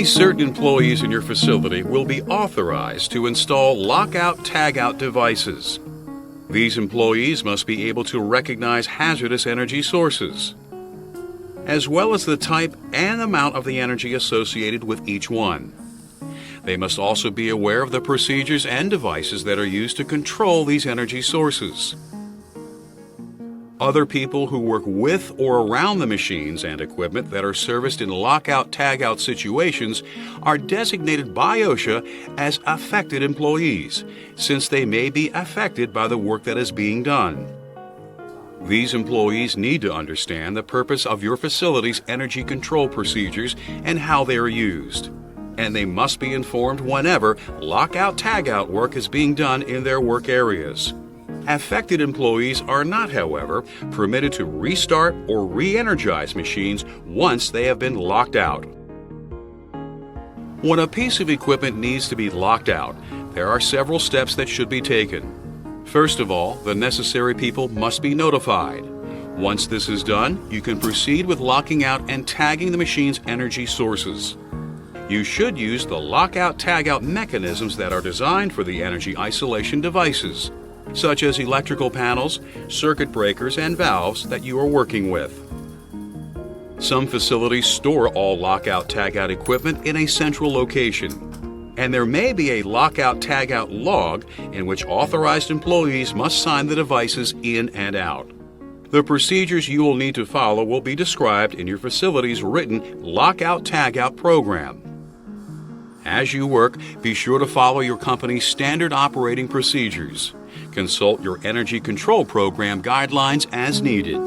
Only certain employees in your facility will be authorized to install lockout tagout devices. These employees must be able to recognize hazardous energy sources, as well as the type and amount of the energy associated with each one. They must also be aware of the procedures and devices that are used to control these energy sources. Other people who work with or around the machines and equipment that are serviced in lockout-tagout situations are designated by OSHA as affected employees, since they may be affected by the work that is being done. These employees need to understand the purpose of your facility's energy control procedures and how they are used, and they must be informed whenever lockout-tagout work is being done in their work areas. Affected employees are not, however, permitted to restart or re-energize machines once they have been locked out. When a piece of equipment needs to be locked out, there are several steps that should be taken. First of all, the necessary people must be notified. Once this is done, you can proceed with locking out and tagging the machine's energy sources. You should use the lockout-tagout mechanisms that are designed for the energy isolation devices, such as electrical panels, circuit breakers, and valves that you are working with. Some facilities store all lockout-tagout equipment in a central location, and there may be a lockout-tagout log in which authorized employees must sign the devices in and out. The procedures you will need to follow will be described in your facility's written lockout-tagout program. As you work, be sure to follow your company's standard operating procedures. Consult your energy control program guidelines as needed.